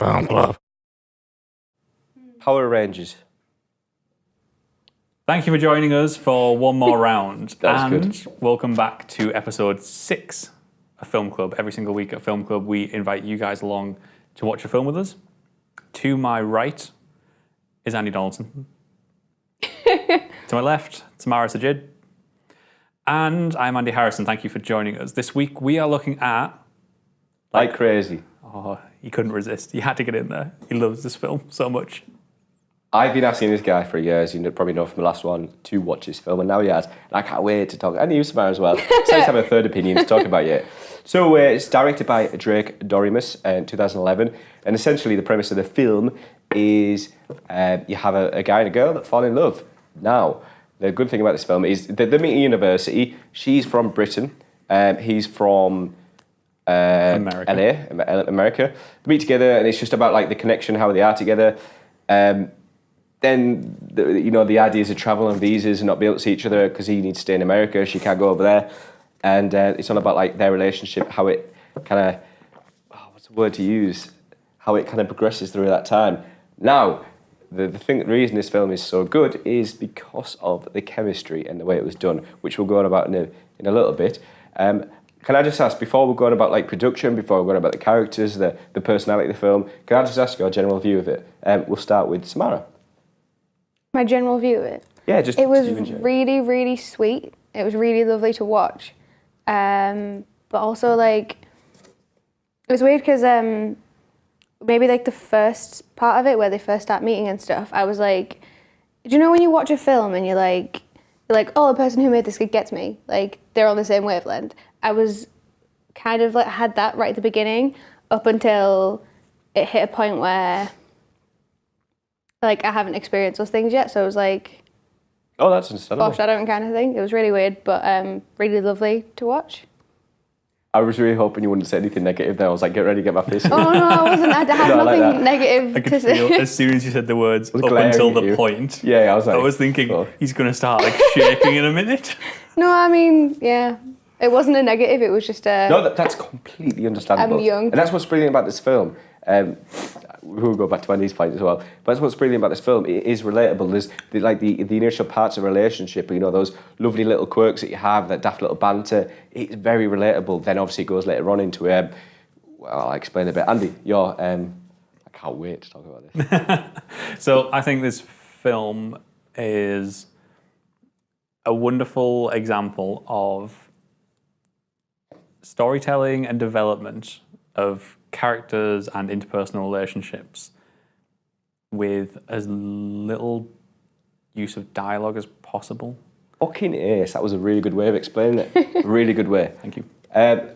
Film Club. Power Rangers. Thank you for joining us for one more round. That was and welcome back to episode 6 of Film Club. Every single week at Film Club, we invite you guys along to watch a film with us. To my right is Andy Donaldson. To my left, Tamara Sajid. And I'm Andy Harrison. Thank you for joining us. This week, we are looking at... Like crazy. Oh, he couldn't resist. He had to get in there. He loves this film so much. I've been asking this guy for years, you probably know from the last one, to watch this film, and now he has. And I can't wait to talk. And you, Samara, as well. So let's have a third opinion to talk about it. So it's directed by Doremus in 2011. And essentially the premise of the film is you have a guy and a girl that fall in love. Now, the good thing about this film is they're meeting at university. She's from Britain. He's from... America. America. They meet together, and it's just about like the connection, how they are together. Then the ideas of travel and visas and not be able to see each other because he needs to stay in America, she can't go over there, and it's all about like their relationship, how it kind of what's the word to use? How it kind of progresses through that time. Now, the reason this film is so good is because of the chemistry and the way it was done, which we'll go on about in a little bit. Can I just ask, before we go on about like production, before we go on about the characters, the personality of the film, can I just ask your general view of it? We'll start with Samara. My general view of it? Yeah, just it was really, really sweet. It was really lovely to watch. But also, like, it was weird because maybe, like, the first part of it where they first start meeting and stuff, I was like, do you know when you watch a film and you're like, oh, the person who made this gets me? Like, they're on the same wavelength. I was kind of like had that right at the beginning up until it hit a point where like I haven't experienced those things yet. So it was like, oh, that's understandable. Foreshadowing kind of thing. It was really weird, but really lovely to watch. I was really hoping you wouldn't say anything negative there. I was like, get ready to get my face in. Oh no, I wasn't. I had nothing like negative I could feel as soon as you said the words up until the point. Yeah, I was like, I was thinking he's going to start like shaking in a minute. No, I mean, yeah. It wasn't a negative, it was just a... No, that's completely understandable. I'm young. And that's what's brilliant about this film. We'll go back to Andy's point as well. But that's what's brilliant about this film. It is relatable. There's the initial parts of a relationship, those lovely little quirks that you have, that daft little banter. It's very relatable. Then obviously it goes later on into, well, I'll explain a bit. Andy, I can't wait to talk about this. So I think this film is a wonderful example of storytelling and development of characters and interpersonal relationships with as little use of dialogue as possible. Fucking ace. That was a really good way of explaining it. Really good way. Thank you.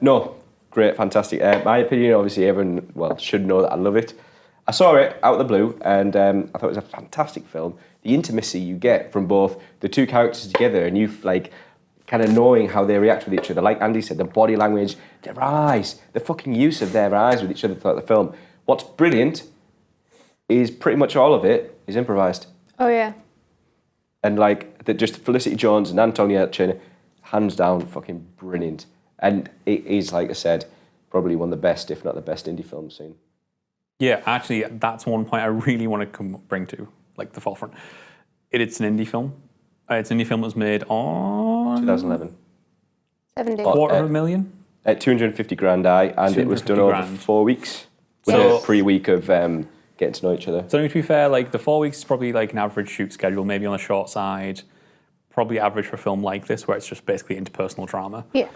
No, great, fantastic. My opinion, obviously, everyone should know that I love it. I saw it out of the blue, and I thought it was a fantastic film. The intimacy you get from both the two characters together, and you like kind of knowing how they react with each other. Like Andy said, the body language, their eyes, the fucking use of their eyes with each other throughout the film. What's brilliant is pretty much all of it is improvised. Oh, yeah. And like, just Felicity Jones and Antonia Chin, hands down, fucking brilliant. And it is, like I said, probably one of the best, if not the best, indie film scene. Yeah, actually, that's one point I really want to bring to, like, the forefront. It's an indie film. It's an indie film that was made on... 2011. 70. $250,000? 250 grand, and it was done over 4 weeks with a pre-week of getting to know each other. So to be fair, like the 4 weeks is probably like an average shoot schedule, maybe on the short side. Probably average for a film like this, where it's just basically interpersonal drama. Yeah.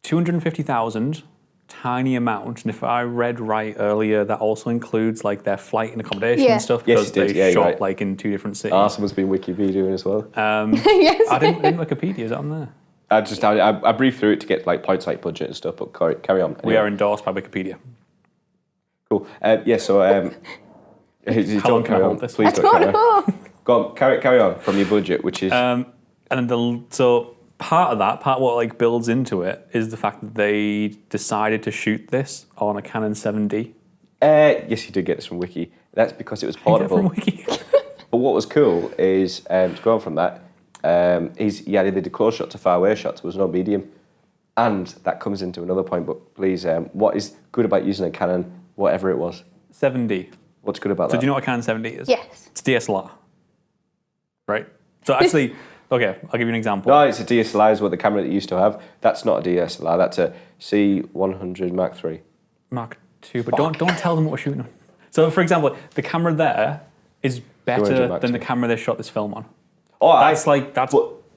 250,000, tiny amount, and if I read right earlier, that also includes like their flight and accommodation and stuff because they shot like in 2 different cities. Someone's been Wikipedia as well. Yes. I didn't Wikipedia, is that on there? I briefed through it to get like points like budget and stuff, but carry on. Anyway. We are endorsed by Wikipedia. Cool. So don't carry on. This? Please don't carry on. Go on, carry on from your budget, which is... so part of what like builds into it is the fact that they decided to shoot this on a Canon 7D. Yes, you did get this from Wiki. That's because it was portable. From Wiki. But what was cool is, to go on from that, he added the close shot to far away shots. There was no medium. And that comes into another point, but please, what is good about using a Canon, whatever it was? 7D. What's good about So that? do you know what a Canon 7D is? Yes. It's DSLR, right? So actually, okay, I'll give you an example. No, it's a DSLR is what the camera that you used to have. That's not a DSLR. That's a C100 Mark III. Mark II, but don't tell them what we're shooting on. So for example, the camera there is 200 better Mark than the II. camera they shot this film on. Oh, That's the mind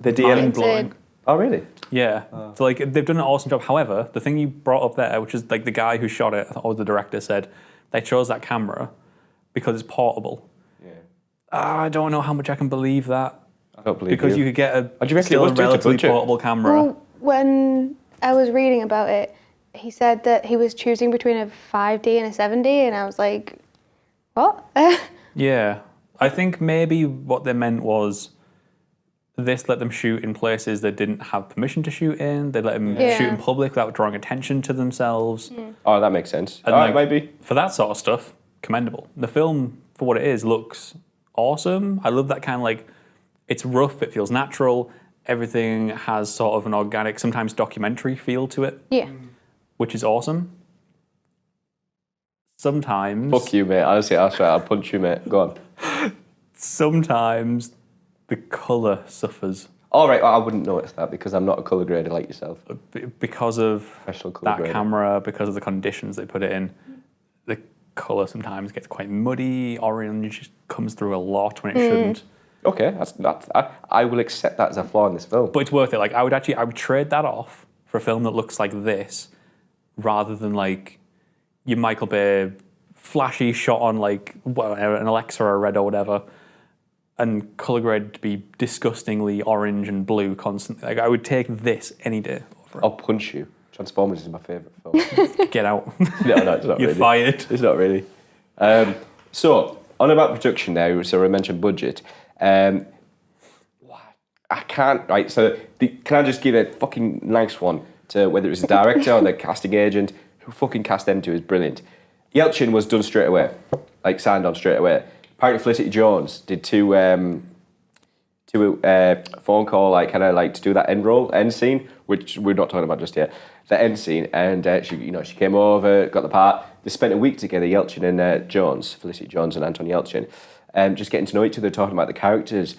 DL. blowing. Oh, really? Yeah. So like they've done an awesome job. However, the thing you brought up there, which is like the guy who shot it or the director said they chose that camera because it's portable. Yeah. I don't know how much I can believe that. I don't believe Because you could get do you reckon it still was a due to relatively budget? portable camera. Well, when I was reading about it, he said that he was choosing between a 5D and a 7D, and I was like, what? Yeah. I think maybe what they meant was this let them shoot in places they didn't have permission to shoot in. They let them shoot in public without drawing attention to themselves. Oh, that makes sense. And Oh, like, maybe. For that sort of stuff, commendable. The film, for what it is, looks awesome. I love that kind of like, it's rough, it feels natural. Everything has sort of an organic, sometimes documentary feel to it, Yeah. which is awesome. Sometimes... Fuck you, mate. Honestly, I'll punch you, mate. Go on. Sometimes the colour suffers All right, I wouldn't notice that because I'm not a colour grader like yourself. because of Professional colour that grader. camera, because of the conditions they put it in. The colour sometimes gets quite muddy, orange comes through a lot when it shouldn't. Okay, I will accept that as a flaw in this film. But it's worth it. Like I would trade that off for a film that looks like this rather than like your Michael Bay flashy shot on like an Alexa or a Red or whatever, and colour grade to be disgustingly orange and blue constantly. Like I would take this any day over it. I'll punch you. Transformers is my favourite film. Get out. No, it's not You're really. fired. It's not really. So, on about production now, so I mentioned budget. I can't, right, so can I just give a fucking nice one to whether it was the director or the casting agent, who fucking cast them two is brilliant. Yelchin was done straight away, like signed on straight away. Apparently Felicity Jones did two phone call, like kind of like to do that end scene, which we're not talking about just yet. The end scene, and she came over, got the part. They spent a week together, Yelchin and Jones, Felicity Jones and Anton Yelchin, just getting to know each other, talking about the characters.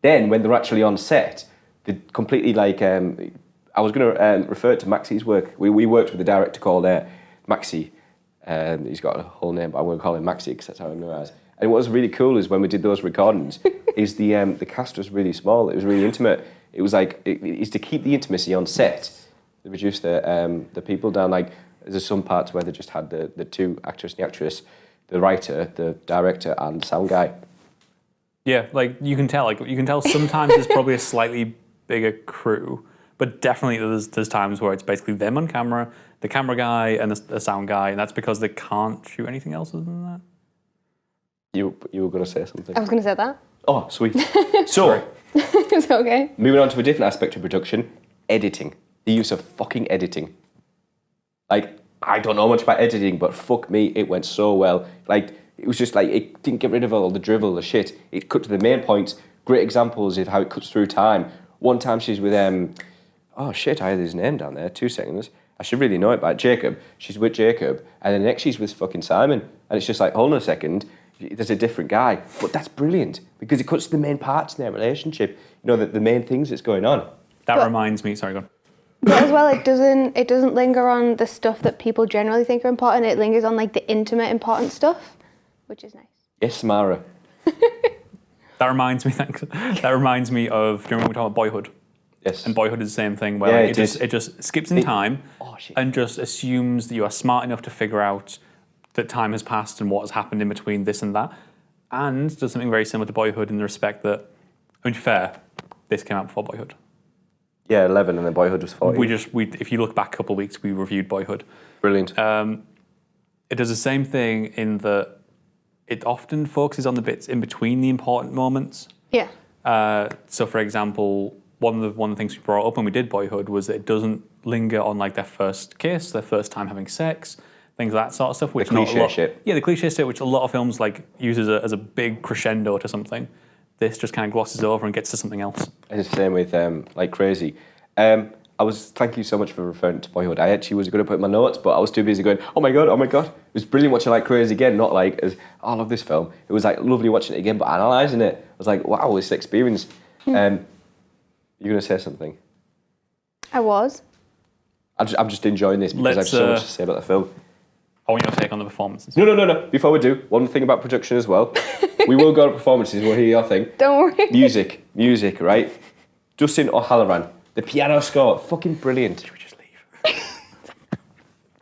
Then when they're actually on set, they completely like. I was going to refer to Maxi's work. We worked with a director called Maxi. He's got a whole name, but I'm going to call him Maxi because that's how I know as. And what was really cool is when we did those recordings, is the cast was really small. It was really intimate. It was like it's to keep the intimacy on set. They reduced the people down. Like there's some parts where they just had the two actress and the actress, the writer, the director, and the sound guy. Yeah, like you can tell. Like you can tell sometimes there's probably a slightly bigger crew, but definitely there's times where it's basically them on camera, the camera guy and the sound guy, and that's because they can't shoot anything else other than that. You were going to say something. I was going to say that. Oh, sweet. So, It's okay. moving on to a different aspect of production, editing. The use of fucking editing. Like, I don't know much about editing, but fuck me, it went so well. Like, it was just like, it didn't get rid of all the drivel, the shit. It cut to the main points. Great examples of how it cuts through time. One time she's with, oh shit, I had his name down there, 2 seconds. I should really know it, but Jacob. She's with Jacob, and then next she's with fucking Simon. And it's just like, hold on a second, there's a different guy. But that's brilliant, because it cuts to the main parts in their relationship. You know, the main things that's going on. That reminds me, sorry, go on. But as well, it doesn't linger on the stuff that people generally think are important. It lingers on like the intimate, important stuff, which is nice. Yes, Samara. That reminds me, thanks. That reminds me of, do you remember we talked about Boyhood? Yes. And Boyhood is the same thing, where Yeah, like, it just skips in time and just assumes that you are smart enough to figure out that time has passed and what has happened in between this and that. And does something very similar to Boyhood in the respect that, I mean, fair, this came out before Boyhood. Yeah, 11, and then Boyhood was 14. If you look back a couple of weeks, we reviewed Boyhood. Brilliant. It does the same thing in that it often focuses on the bits in between the important moments. Yeah. So, for example, one of the things we brought up when we did Boyhood was that it doesn't linger on like their first kiss, their first time having sex, things like that sort of stuff. Which The cliche shit. Yeah, the cliche shit, which a lot of films like use as a big crescendo to something. This just kind of glosses over and gets to something else. It's the same with like Crazy. I Thank you so much for referring to Boyhood. I actually was going to put in my notes, but I was too busy going, oh my god. It was brilliant watching like crazy again, not like as I love this film. It was like lovely watching it again, but analysing it. I was like, wow, this experience. You're going to say something? I was. I'm just enjoying this because I have so much to say about the film. I want your take on the performances. No. Before we do, one thing about production as well. We will go to performances, we'll hear your thing. Don't worry. Music, right? Justin O'Halloran. The piano score, fucking brilliant. Should we just leave?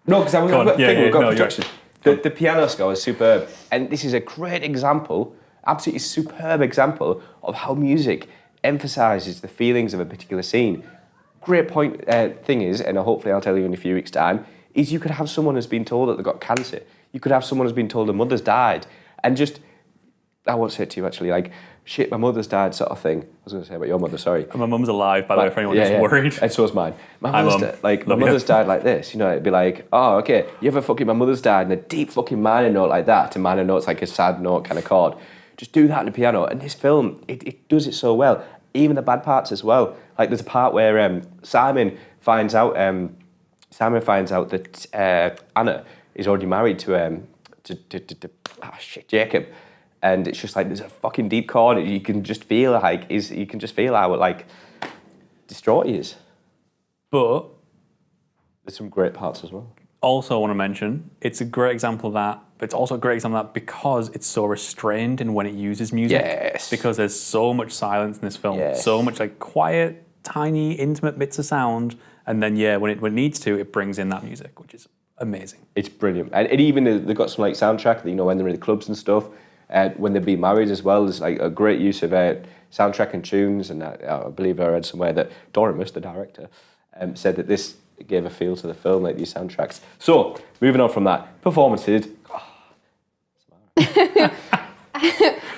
No, because I've got you're production. The piano score is superb. And this is a great example, absolutely superb example of how music emphasises the feelings of a particular scene. Great point thing is, and hopefully I'll tell you in a few weeks' time, is you could have someone who's been told that they've got cancer. You could have someone who's been told their mother's died. And just, I won't say it to you actually, like, shit, my mother's died sort of thing. I was going to say about your mother, sorry. And my mum's alive, by the way, if anyone is worried. And so is mine. My mother's died like this, you know, it'd be like, oh, okay, you ever fucking, my mother's died in a deep fucking minor note like that, and minor note's like a sad note kind of chord. Just do that in the piano. And this film, it does it so well. Even the bad parts as well. Like there's a part where Simon finds out that Anna is already married to Jacob. And it's just like there's a fucking deep chord. You can just feel how like distraught he is. But there's some great parts as well. Also, I want to mention it's a great example of that. But it's also a great example of that because it's so restrained in when it uses music. Yes. Because there's so much silence in this film. Yes. So much like quiet, tiny, intimate bits of sound. And then when it needs to, it brings in that music, which is amazing. It's brilliant. And even they've got some like soundtrack, you know, when they're in the clubs and stuff. When they've been married as well, there's like a great use of soundtrack and tunes. And I believe I read somewhere that Doremus, the director, said that this gave a feel to the film, like these soundtracks. So, moving on from that, performances.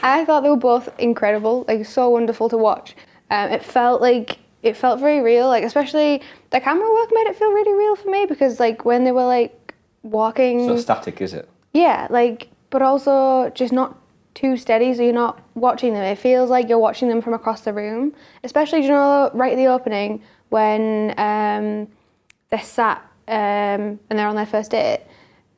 I thought they were both incredible, like so wonderful to watch. It felt very real, like especially the camera work made it feel really real for me because like when they were like walking. It's not static, is it? Yeah, like, but also just not too steady, so you're not watching them. It feels like you're watching them from across the room, especially, you know, right at the opening when they're sat and they're on their first date.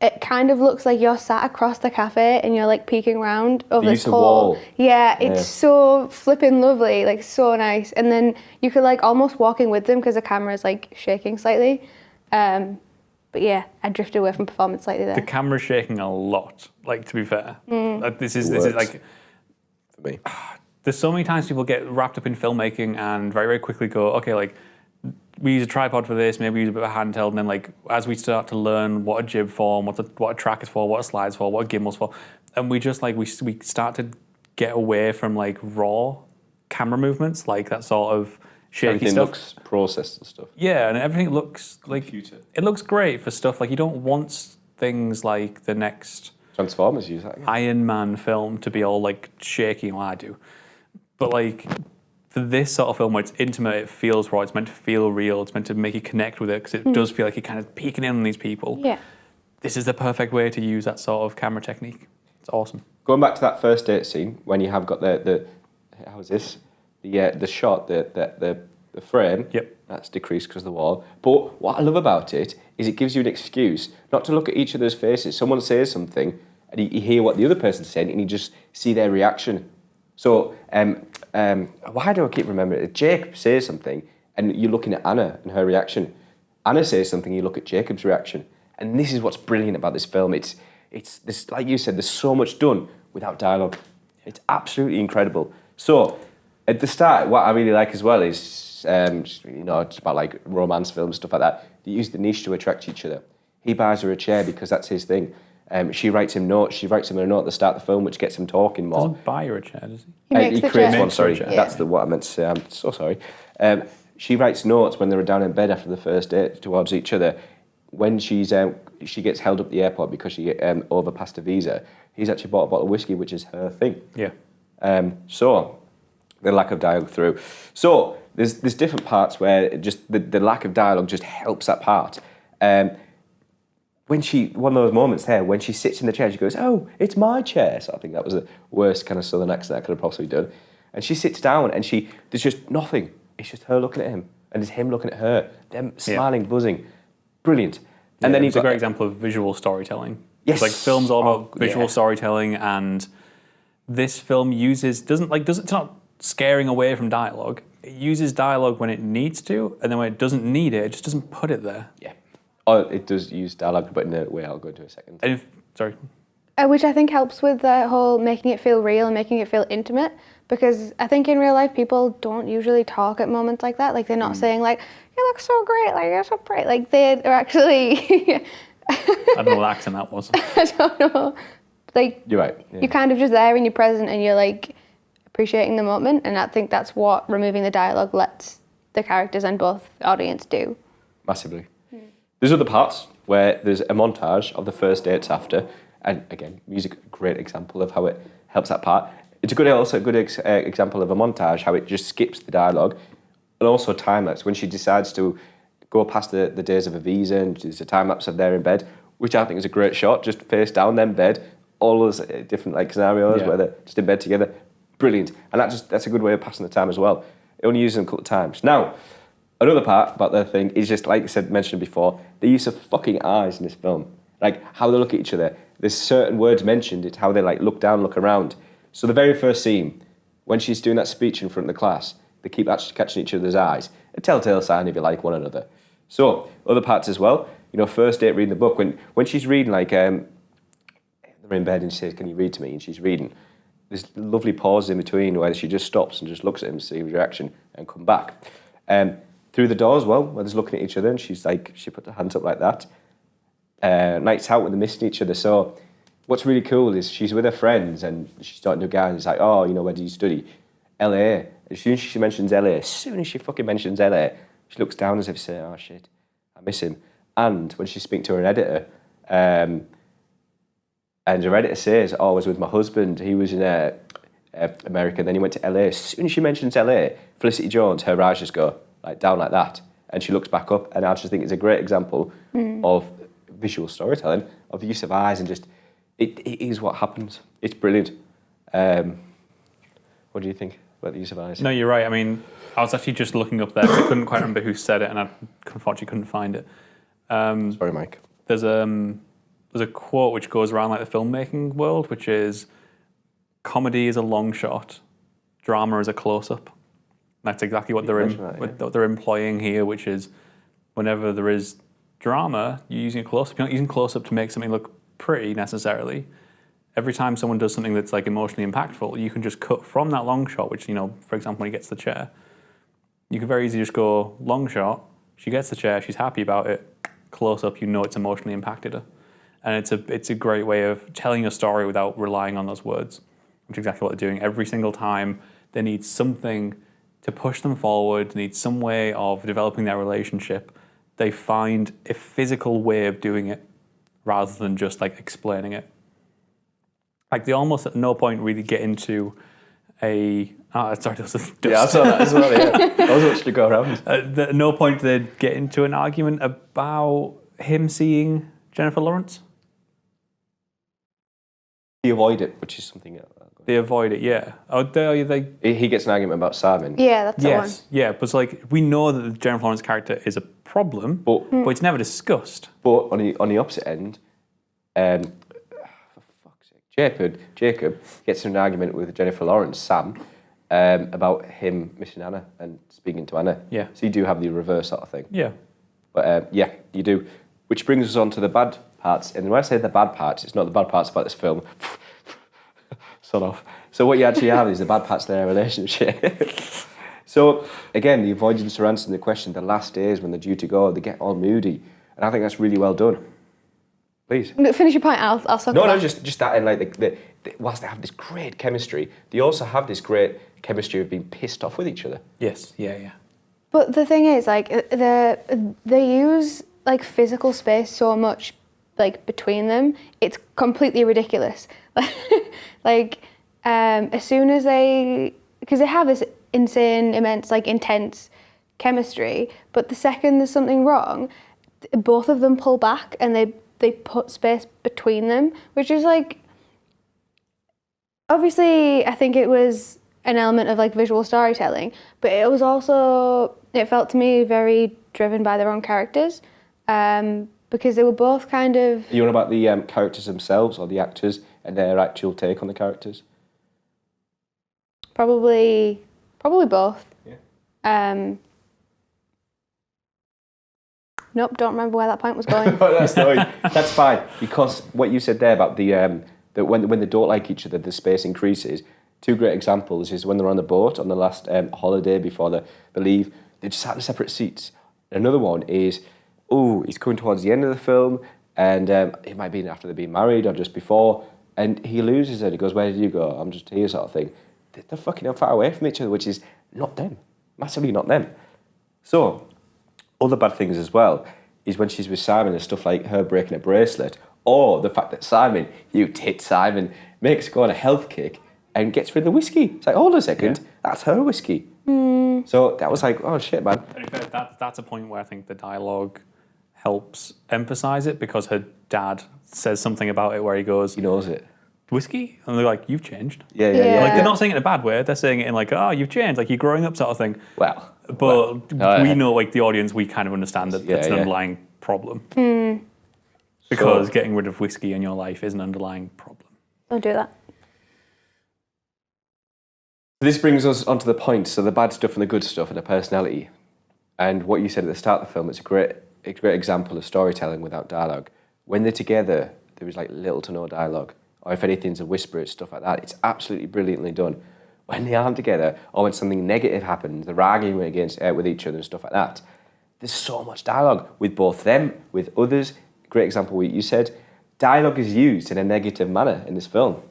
It kind of looks like you're sat across the cafe and you're like peeking around over this wall. Yeah, it's so flipping lovely, like so nice. And then you could like almost walking with them because the camera's like shaking slightly. But yeah, I drifted away from performance slightly there. The camera's shaking a lot, like to be fair. Like, this is like for me. There's so many times people get wrapped up in filmmaking and very, very quickly go, okay, like we use a tripod for this, maybe we use a bit of a handheld, and then like as we start to learn what a jib for, what a track is for, what a slide's for, what a gimbal's for, and we just like we start to get away from like raw camera movements, like that sort of shaky everything stuff. Looks processed and stuff. Yeah, and everything looks like computer. It looks great for stuff like you don't want things like the next Transformers use that. Yeah. Iron Man film to be all like shaky, well I do, but like. For this sort of film where it's intimate, it feels raw, it's meant to feel real, it's meant to make you connect with it because it does feel like you're kind of peeking in on these people. Yeah. This is the perfect way to use that sort of camera technique. It's awesome. Going back to that first date scene when you have got the how is this? The shot, the frame. Yep. That's decreased because of the wall. But what I love about it is it gives you an excuse not to look at each other's faces. Someone says something and you hear what the other person's saying and you just see their reaction. So, why do I keep remembering it? Jacob says something, and you're looking at Anna and her reaction. Anna says something, you look at Jacob's reaction. And this is what's brilliant about this film. It's this, like you said, there's so much done without dialogue. It's absolutely incredible. So, at the start, what I really like as well is, it's about like romance films, stuff like that. They use the niche to attract each other. He buys her a chair because that's his thing. She writes him notes. She writes him a note at the start of the film, which gets him talking more. Doesn't buy her a chair, does he? He creates chair. one. Sorry, Yeah. that's what I meant to say. I'm so sorry. She writes notes when they were down in bed after the first date towards each other. When she gets held up at the airport because she overpassed a visa, he's actually bought a bottle of whiskey, which is her thing. Yeah. So the lack of dialogue through. So there's different parts where just the lack of dialogue just helps that part. One of those moments there, when she sits in the chair, she goes, "Oh, it's my chair." So I think that was the worst kind of southern accent I could have possibly done. And she sits down and there's just nothing. It's just her looking at him. and it's him looking at her, them smiling, buzzing, brilliant. And then it's a great example of visual storytelling. Yes, Like film's all about visual storytelling, and this film it's not scaring away from dialogue. It uses dialogue when it needs to, and then when it doesn't need it, it just doesn't put it there. Yeah. Oh, it does use dialogue, but in a way I'll go into a second. Sorry. Which I think helps with the whole making it feel real and making it feel intimate, because I think in real life people don't usually talk at moments like that. Like they're not saying like, "You look so great," like "You're so pretty." Like they're actually. I don't know what accent that was. I don't know. Like You're right. Yeah. You're kind of just there and you're present and you're like appreciating the moment, and I think that's what removing the dialogue lets the characters and both audience do. Massively. There's other parts where there's a montage of the first dates after, and again, music, a great example of how it helps that part. It's also a good example of a montage, how it just skips the dialogue, and also time-lapse. When she decides to go past the days of a visa, and there's a time-lapse of there in bed, which I think is a great shot, just face down, then bed, all those different like scenarios where they're just in bed together. Brilliant. And that's a good way of passing the time as well. It only uses them a couple of times. Now, another part about the thing is just, like I said, mentioned before, the use of fucking eyes in this film. Like, how they look at each other. There's certain words mentioned, it's how they, like, look down, look around. So the very first scene, when she's doing that speech in front of the class, they keep actually catching each other's eyes. A telltale sign if you like one another. So, other parts as well. You know, first date reading the book. When she's reading, like, they're in bed and she says, "Can you read to me?" And she's reading. There's lovely pauses in between where she just stops and just looks at him to see his reaction and come back. Through the door as well, where they're looking at each other, and she's like, she put her hands up like that. Nights out when they're missing each other. So what's really cool is she's with her friends and she's talking to a guy and he's like, "Oh, you know, where do you study?" LA. As soon as she mentions LA, as soon as she fucking mentions LA, she looks down as if saying, "Oh shit, I miss him." And when she's speaking to her editor, and her editor says, "Oh, I was with my husband, he was in America, then he went to LA." As soon as she mentions LA, Felicity Jones, her eyes just go like down like that, and she looks back up, and I just think it's a great example of visual storytelling, of use of eyes, and just it is what happens. It's brilliant. What do you think about the use of eyes? No, you're right. I mean, I was actually just looking up there. I couldn't quite remember who said it, and I unfortunately couldn't find it. Sorry, Mike. There's a quote which goes around like the filmmaking world, which is, "Comedy is a long shot, drama is a close-up." That's exactly what what they're employing here, which is whenever there is drama, you're using a close-up. You're not using close-up to make something look pretty necessarily. Every time someone does something that's like emotionally impactful, you can just cut from that long shot, which, you know, for example, when he gets the chair, you can very easily just go long shot, she gets the chair, she's happy about it, close-up, you know it's emotionally impacted her. And it's a great way of telling a story without relying on those words, which is exactly what they're doing. Every single time they need something to push them forward, they need some way of developing their relationship, they find a physical way of doing it rather than just like explaining it. Like they almost at no point really get into a... sorry, there was a dust. Yeah, I saw that as well, yeah. I was watching it go around. At no point do they get into an argument about him seeing Jennifer Lawrence. They avoid it, which is something else. They avoid it, yeah. Oh, they... He gets an argument about Simon. Yeah, that's the one. Yes, yeah, but it's like, we know that the Jennifer Lawrence character is a problem, but it's never discussed. But on the opposite end, for fuck's sake, Jacob gets in an argument with Jennifer Lawrence, Sam, about him missing Anna and speaking to Anna. Yeah. So you do have the reverse sort of thing. Yeah. But yeah, you do. Which brings us on to the bad parts. And when I say the bad parts, it's not the bad parts about this film. Sort of. So what you actually have is the bad parts of their relationship. So again, the avoidance of answering the question, the last days when they're due to go, they get all moody. And I think that's really well done. Please. Finish your point, I'll circle No, back. just that, and like whilst they have this great chemistry, they also have this great chemistry of being pissed off with each other. Yes, yeah. But the thing is, like, they use like physical space so much, like between them, it's completely ridiculous. Like, as soon as because they have this insane, immense, like intense chemistry, but the second there's something wrong, both of them pull back and they put space between them, which is like, obviously, I think it was an element of like visual storytelling, but it was also, it felt to me very driven by their own characters, because they were both kind of... Are you on about the characters themselves or the actors and their actual take on the characters? Probably both. Yeah. Nope, don't remember where that point was going. That's fine, because what you said there about the that when they don't like each other, the space increases. Two great examples is when they're on the boat on the last holiday before they leave, they just sat in separate seats. Another one is, he's coming towards the end of the film, and it might be after they've been married or just before, and he loses it. He goes, "Where did you go?" "I'm just here," sort of thing. They're fucking far away from each other, which is not them, massively not them. So, other bad things as well is when she's with Simon and stuff like her breaking a bracelet, or the fact that Simon, you tit Simon, makes her go on a health kick and gets rid of the whiskey. It's like, hold on a second, that's her whiskey. So that was like, oh shit, man. That's a point where I think the dialogue helps emphasize it, because her dad says something about it where he goes, He knows it. "Whiskey?" And they're like, "You've changed." Yeah. Like, they're not saying it in a bad way. They're saying it in like, "Oh, you've changed. Like, you're growing up," sort of thing. But we know, like the audience, we kind of understand that it's an underlying problem. Because getting rid of whiskey in your life is an underlying problem. Don't do that. This brings us onto the point. So the bad stuff and the good stuff and the personality. And what you said at the start of the film, it's a great example of storytelling without dialogue. When they're together, there is like little to no dialogue. Or if anything's a whisper, it's stuff like that. It's absolutely brilliantly done. When they aren't together, or when something negative happens, they're arguing with each other and stuff like that, there's so much dialogue with both them, with others. Great example what you said. Dialogue is used in a negative manner in this film.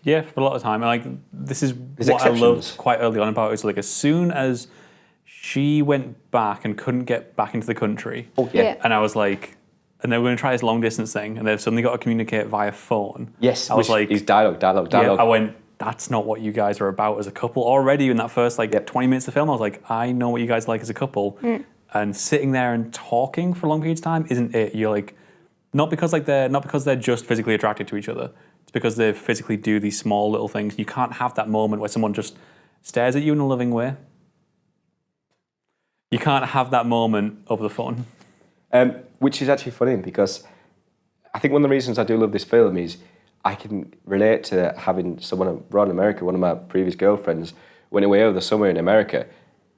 Yeah, for a lot of time. And like, this is There's what exceptions. I loved quite early on about it. Is like, as soon as she went back and couldn't get back into the country, and I was like, and they were going to try this long distance thing, and they've suddenly got to communicate via phone. Yes, I was like, is dialogue. Yeah, I went, that's not what you guys are about as a couple. Already in that first 20 minutes of the film, I was like, I know what you guys like as a couple. And sitting there and talking for long periods of time isn't it. You're like, not because they're just physically attracted to each other. It's because they physically do these small little things. You can't have that moment where someone just stares at you in a loving way. You can't have that moment over the phone. Which is actually funny, because I think one of the reasons I do love this film is I can relate to having someone abroad in America. One of my previous girlfriends went away over the summer in America,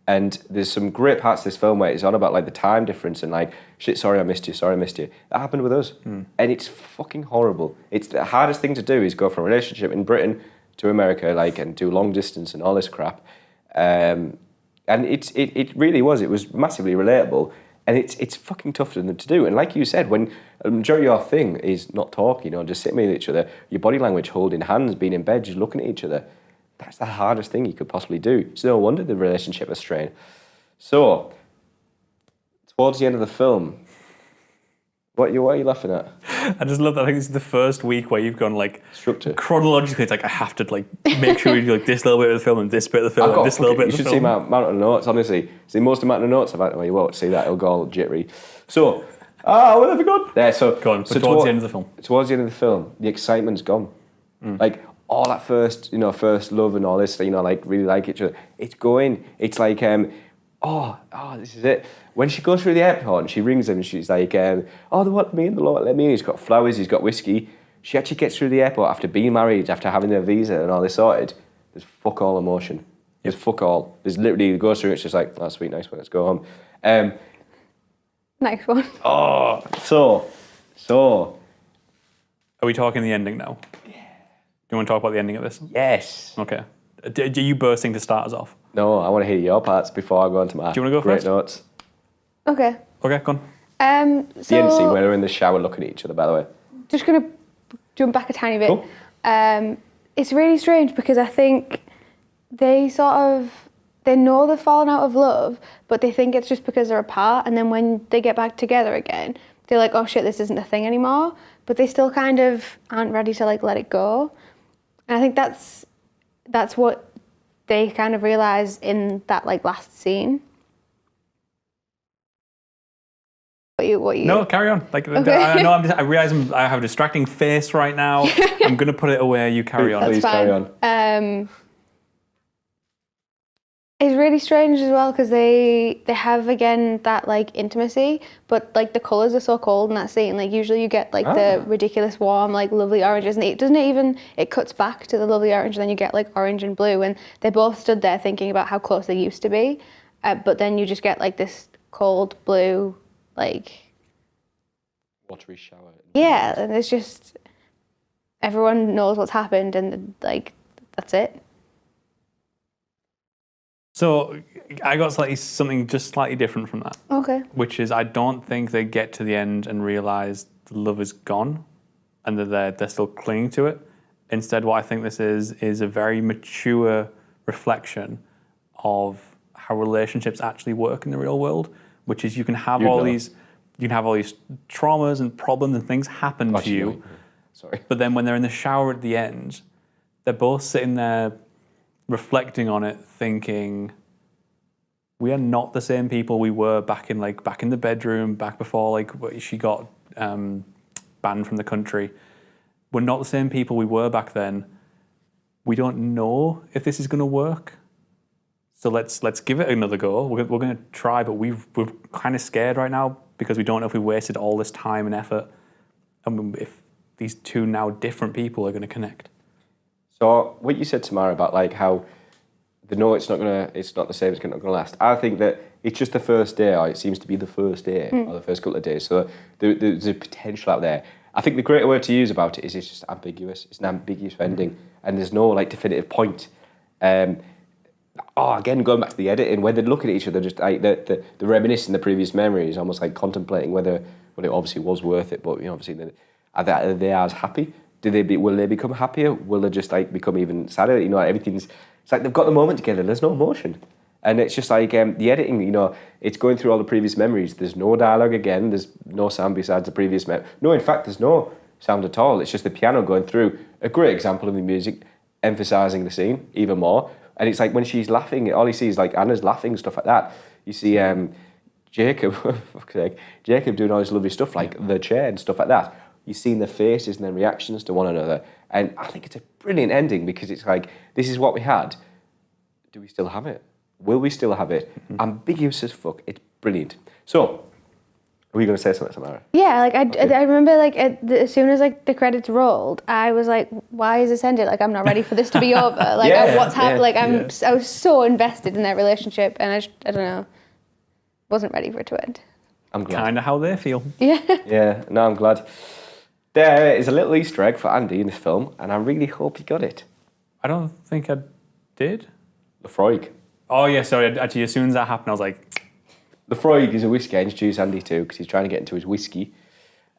and there's some great parts of this film where it's on about like the time difference and like, shit, sorry I missed you. That happened with us, and it's fucking horrible. It's the hardest thing to do is go from a relationship in Britain to America, like, and do long distance and all this crap. And it really was. It was massively relatable. And it's fucking tough for them to do. And like you said, when a majority of your thing is not talking or just sitting with each other, your body language, holding hands, being in bed, just looking at each other, that's the hardest thing you could possibly do. It's no wonder the relationship was strained. So, towards the end of the film, what are you laughing at? I just love that. I think this is the first week where you've gone like Structure. Chronologically. It's like, I have to like make sure we do like this little bit of the film and this bit of the film and this little bit of the film. You should see my amount of notes, honestly. It's the most amount of notes I've had. Well, you won't see that, it'll go all jittery. So, where have we gone? There, so... Go on, so towards the end of the film. Towards the end of the film, the excitement's gone. Like, all that first love and all this, like, really like each other, it's going. It's like, this is it. When she goes through the airport and she rings him and she's like, they want me in, the Lord let me in. He's got flowers, he's got whiskey. She actually gets through the airport after being married, after having their visa and all this sorted. There's fuck all emotion. There's fuck all. There's literally, it goes through, it's just like, oh, sweet, nice one, let's go home. Next one. So. Are we talking the ending now? Yeah. Do you want to talk about the ending of this? Yes. Okay. Are you bursting to start us off? No, I want to hear your parts before I go on to my Do you want to go great first? notes. Okay. Okay, go on. The end scene where they're in the shower looking at each other, by the way. Just going to jump back a tiny bit. Cool. It's really strange because I think they know they've fallen out of love, but they think it's just because they're apart, and then when they get back together again, they're like, oh shit, this isn't a thing anymore, but they still kind of aren't ready to like let it go. And I think that's what they kind of realise in that like last scene. What you? No, carry on. Like, Okay. I realise I have a distracting face right now. I'm going to put it away. You carry on. Please carry on. It's really strange as well because they have again that like intimacy, but like the colours are so cold in that scene. Like usually you get like the ridiculous warm, like lovely oranges, and it cuts back to the lovely orange, and then you get like orange and blue, and they both stood there thinking about how close they used to be, but then you just get like this cold blue, like Watery shower. yeah, and it's just everyone knows what's happened, and like that's it. So I got something just slightly different from that. Okay. Which is I don't think they get to the end and realise the love is gone and that they're still clinging to it. Instead, what I think this is a very mature reflection of how relationships actually work in the real world, which is you can have all these traumas and problems and things happen to you. Sorry. But then when they're in the shower at the end, they're both sitting there reflecting on it, thinking, we are not the same people we were back in the bedroom, back before like she got banned from the country. We're not the same people we were back then. We don't know if this is going to work. So let's give it another go. We're going to try, but we're kind of scared right now because we don't know if we wasted all this time and effort, and if these two now different people are going to connect. So what you said, Tamara, about like how they know it's not the same, it's not gonna last. I think that it's just the first day, or it seems to be the first day, or the first couple of days. So there's a potential out there. I think the greater word to use about it is it's just ambiguous. It's an ambiguous ending, and there's no like definitive point. Again, going back to the editing, when they look at each other, just like the reminiscing the previous memories, almost like contemplating whether it obviously was worth it, but obviously are they as happy? Will they become happier? Will they just like become even sadder? Everything's. It's like they've got the moment together. There's no emotion, and it's just like the editing. It's going through all the previous memories. There's no dialogue again. There's no sound besides the previous No, in fact, there's no sound at all. It's just the piano going through. A great example of the music emphasising the scene even more. And it's like when she's laughing, all you see is like Anna's laughing, stuff like that. You see Jacob, for fuck's sake, Jacob doing all this lovely stuff like the chair and stuff like that. You've seen their faces and their reactions to one another. And I think it's a brilliant ending because it's like, this is what we had. Do we still have it? Will we still have it? Mm-hmm. Ambiguous as fuck. It's brilliant. So, were you going to say something, Samara? Yeah, like I remember like as soon as like the credits rolled, I was like, why is this ended? Like I'm not ready for this to be over. Like what's happened? Like I was so invested in that relationship, and I don't know, wasn't ready for it to end. I'm glad. Kind of how they feel. Yeah. Yeah, no, I'm glad. There is a little Easter egg for Andy in this film, and I really hope he got it. I don't think I did. The Freud. Oh, yeah, sorry. Actually, as soon as that happened, I was like... The Freud is a whiskey I introduced Andy to because he's trying to get into his whiskey.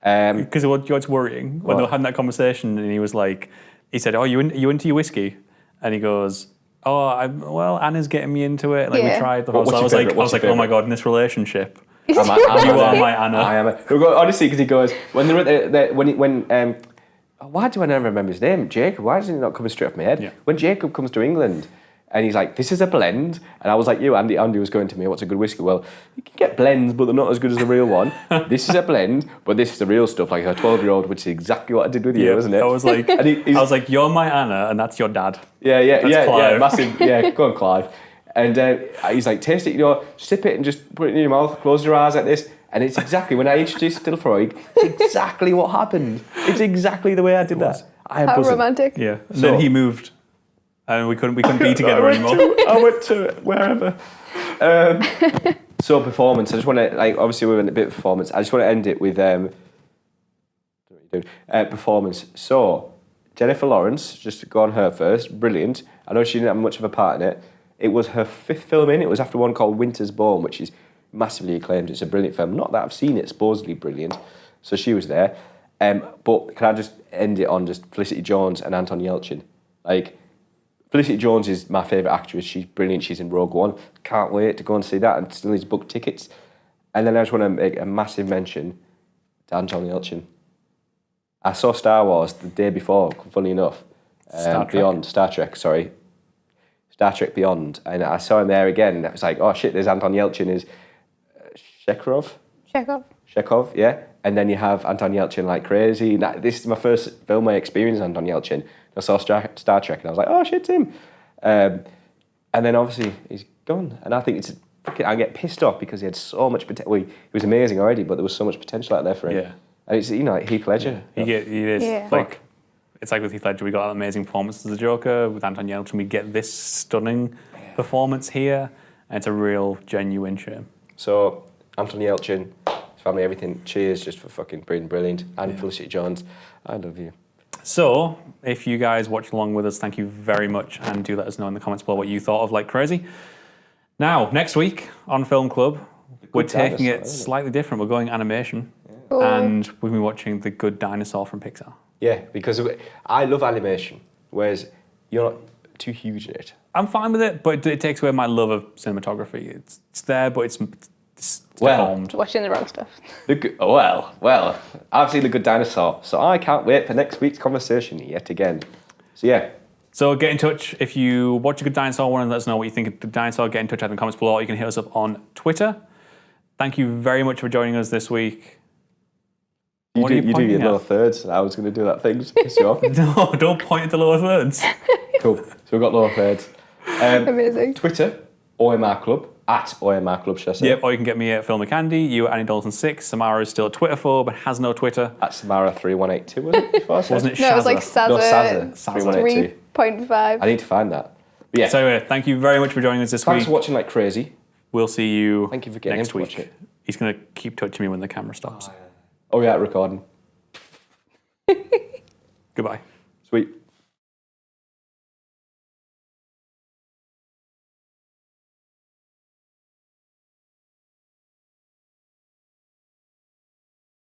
Because what's worrying, when they were having that conversation, and he was like... He said, you into your whiskey? And he goes, Anna's getting me into it. Like, we tried the whole... So I was like, oh my God, in this relationship... You are my Anna. I am. Honestly, because he goes when they're at why do I never remember his name? Jacob. Why is it not coming straight off my head? Yeah. When Jacob comes to England, and he's like, "This is a blend," and I was like, Andy was going to me, "What's a good whiskey?" Well, you can get blends, but they're not as good as the real one. This is a blend, but this is the real stuff. Like a 12-year-old, which is exactly what I did with you, isn't it? I was like, I was like, you're my Anna, and that's your dad. Yeah, Clive. massive. Yeah, go on, Clive. And he's like, taste it, sip it and just put it in your mouth, close your eyes like this. And it's exactly, when I introduced it to Freud, it's exactly what happened. It's exactly the way I did that. I am How buzzing. romantic. Yeah. And then he moved, and we couldn't be together anymore. I went to wherever. So performance, I just want to, obviously we went a bit of performance. I just want to end it with performance. So, Jennifer Lawrence, just to go on her first, brilliant. I know she didn't have much of a part in it. It was her 5th film in. It was after one called Winter's Bone, which is massively acclaimed. It's a brilliant film. Not that I've seen it, supposedly brilliant. So she was there. But can I just end it on just Felicity Jones and Anton Yelchin? Felicity Jones is my favourite actress. She's brilliant. She's in Rogue One. Can't wait to go and see that, and still needs to book tickets. And then I just want to make a massive mention to Anton Yelchin. I saw Star Wars the day before, funny enough. Star Trek Beyond, and I saw him there again, and I was like, oh shit, there's Anton Yelchin as Chekhov, yeah. And then you have Anton Yelchin like crazy. This is my first film I experienced Anton Yelchin. I saw Star Trek, and I was like, oh shit, it's him. And then obviously he's gone. And I think I get pissed off because he had so much potential. Well, he was amazing already, but there was so much potential out there for him. Yeah. And it's, like Heath Ledger. He is. Yeah. Like, it's like with Heath Ledger, we got an amazing performance as the Joker. With Anton Yelchin, we get this stunning performance here. And it's a real, genuine shame. So, Anton Yelchin, his family, everything, cheers just for fucking being brilliant. And Felicity Jones, I love you. So, if you guys watch along with us, thank you very much. And do let us know in the comments below what you thought of Like Crazy. Now, next week on Film Club, we're taking it slightly different. We're going animation. Cool. And we've been watching The Good Dinosaur from Pixar. Yeah, because I love animation, whereas you're not too huge in it. I'm fine with it, but it takes away my love of cinematography. It's there, but it's Well, deformed. Watching the wrong stuff. Well, I've seen The Good Dinosaur, so I can't wait for next week's conversation yet again. So yeah. So get in touch if you watch A Good Dinosaur. Want to let us know what you think of The Dinosaur. Get in touch in the comments below. Or you can hit us up on Twitter. Thank you very much for joining us this week. You do your lower thirds. I was going to do that thing to piss you off. No, don't point at the lower thirds. Cool. So we've got lower thirds. Amazing. Twitter, OMR Club, at OMR Club, should I say? Yep, or you can get me at Phil McCandy, you at Annie Dalton6. Samara is still a Twitter-phobe but has no Twitter. At Samara3182, was it? Before I said? Wasn't it No, it was like Shazza? No, Saza. Saza. 3.5. I need to find that. But yeah. So anyway, thank you very much for joining us this Thanks week. for watching Like Crazy. We'll see you Thank you for getting next him to week. watch it. He's going to keep touching me when the camera stops. Oh yeah, recording. Goodbye. Sweet.